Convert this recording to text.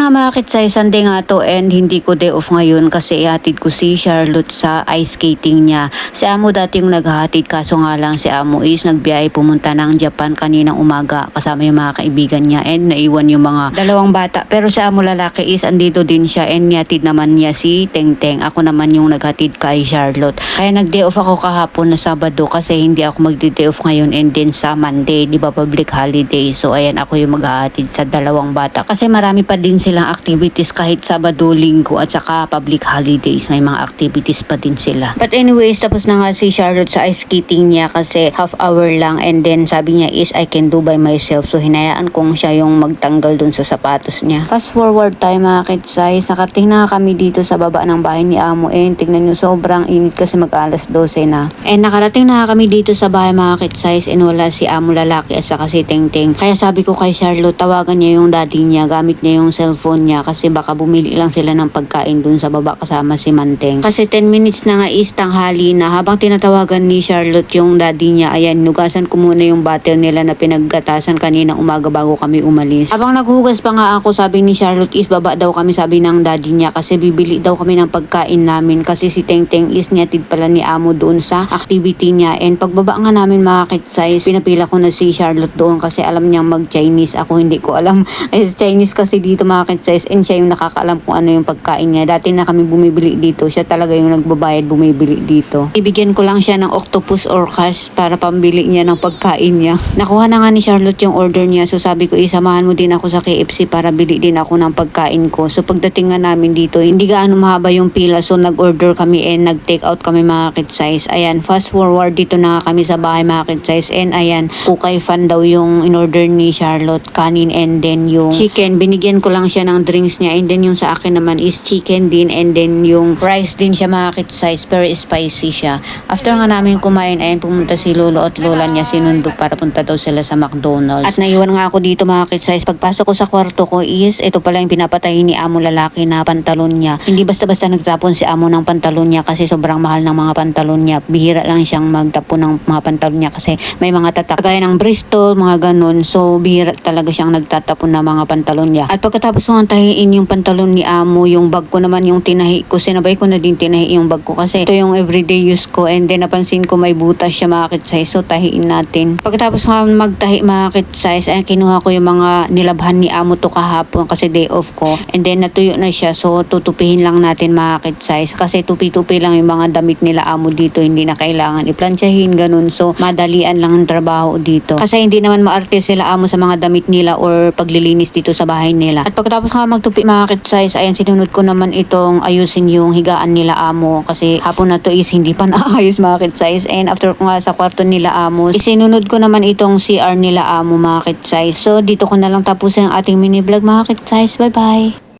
Ayan nga mga kitsay, Sunday nga to and hindi ko day off ngayon kasi ihatid ko si Charlotte sa ice skating niya. Si Amo dati yung naghahatid kaso nga lang si Amo is nagbiyahe pumunta ng Japan kaninang umaga kasama yung mga kaibigan niya and naiwan yung mga dalawang bata. Pero si Amo lalaki is andito din siya and nihatid naman niya si Teng Teng. Ako naman yung naghatid kay Charlotte. Kaya nag-day off ako kahapon na Sabado kasi hindi ako mag-day off ngayon and then sa Monday, di ba public holiday. So ayan ako yung maghahatid sa dalawang bata kasi marami pa din silang activities kahit Sabado, Linggo at saka public holidays. May mga activities pa din sila. But anyways, tapos na nga si Charlotte sa ice skating niya kasi half hour lang and then sabi niya is I can do by myself. So hinayaan kong siya yung magtanggal dun sa sapatos niya. Fast forward tayo mga kids-size. Nakarating na kami dito sa baba ng bahay ni Amo and tignan nyo sobrang init kasi mag alas 12 na. And nakarating na kami dito sa bahay mga kids-size and wala si Amo lalaki at saka si Teng Teng. Kaya sabi ko kay Charlotte, tawagan niya yung daddy niya, gamit niya yung cellphone niya kasi baka bumili lang sila ng pagkain dun sa baba kasama si Manteng. Kasi 10 minutes na nga is tanghali na. Habang tinatawagan ni Charlotte yung daddy niya, ayan, nugasan ko muna yung bottle nila na pinaggatasan kanina umaga bago kami umalis. Habang naghugas pa nga ako, sabi ni Charlotte is baba daw kami, sabi ng daddy niya kasi bibili daw kami ng pagkain namin kasi si Teng Teng is niatid pala ni Amo doon sa activity niya. And pagbaba nga namin mga kids-size, pinapila ko na si Charlotte doon kasi alam niyang mag-Chinese. Ako hindi ko alam. Is Chinese kasi dito mga kids-size and siya yung nakakaalam kung ano yung pagkain niya. Dati na kami bumibili dito. Siya talaga yung nagbabayad bumibili dito. Ibigyan ko lang siya ng octopus or cash para pambili niya ng pagkain niya. Nakuha na nga ni Charlotte yung order niya. So sabi ko, isamahan mo din ako sa KFC para bili din ako ng pagkain ko. So pagdating nga namin dito, hindi gaano mahaba yung pila. So nag-order kami and nag-take out kami mga kids-size. Ayan, fast forward dito na kami sa bahay mga kids-size. And ayan, kukay fan daw yung in-order ni Charlotte, kanin and then yung chicken. Binigyan ko lang siya ng drinks niya and then yung sa akin naman is chicken din and then yung rice din siya mga kids-size, very spicy siya. After nga namin kumain, ayan, pumunta si Lolo at Lola niya sinundo para punta daw sila sa McDonald's. At naiwan nga ako dito mga kids-size. Pagpasok ko sa kwarto ko is ito pala yung pinapatay ni Amo lalaki na pantalon niya. Hindi basta-basta nagtapon si Amo ng pantalon niya kasi sobrang mahal ng mga pantalon niya. Bihira lang siyang magtapon ng mga pantalon niya kasi may mga tatak gaya ng Bristol, mga ganun. So bihira talaga siyang nagtatapon ng mga pantalon niya. At pagkatapos ko tahiin yung pantalon ni Amo, yung bag ko naman yung tinahi ko. Sinabay ko na din tinahi yung bag ko kasi ito yung everyday use ko and then napansin ko may butas siya mga kids-size. So tahiin natin. Pagkatapos nga magtahi mga kids-size, ay kinuha ko yung mga nilabhan ni Amo to kahapon kasi day off ko. And then natuyo na siya. So tutupihin lang natin mga kids-size kasi tupi-tupi lang yung mga damit nila Amo dito. Hindi na kailangan iplansyahin ganun. So madalian lang ang trabaho dito. Kasi hindi naman maarte sila Amo sa mga damit nila or paglilinis dito sa bahay nila. At pagkatapos nga magtupi mga kids-size, ayan, sinunod ko naman itong ayusin yung higaan nila Amo kasi hapon na to is hindi pa naayos mga kids-size. And after ko nga sa kwarto nila Amo, isinunod ko naman itong CR nila Amo mga kids-size. So dito ko na lang tapusin ang ating mini vlog mga kids-size. Bye bye!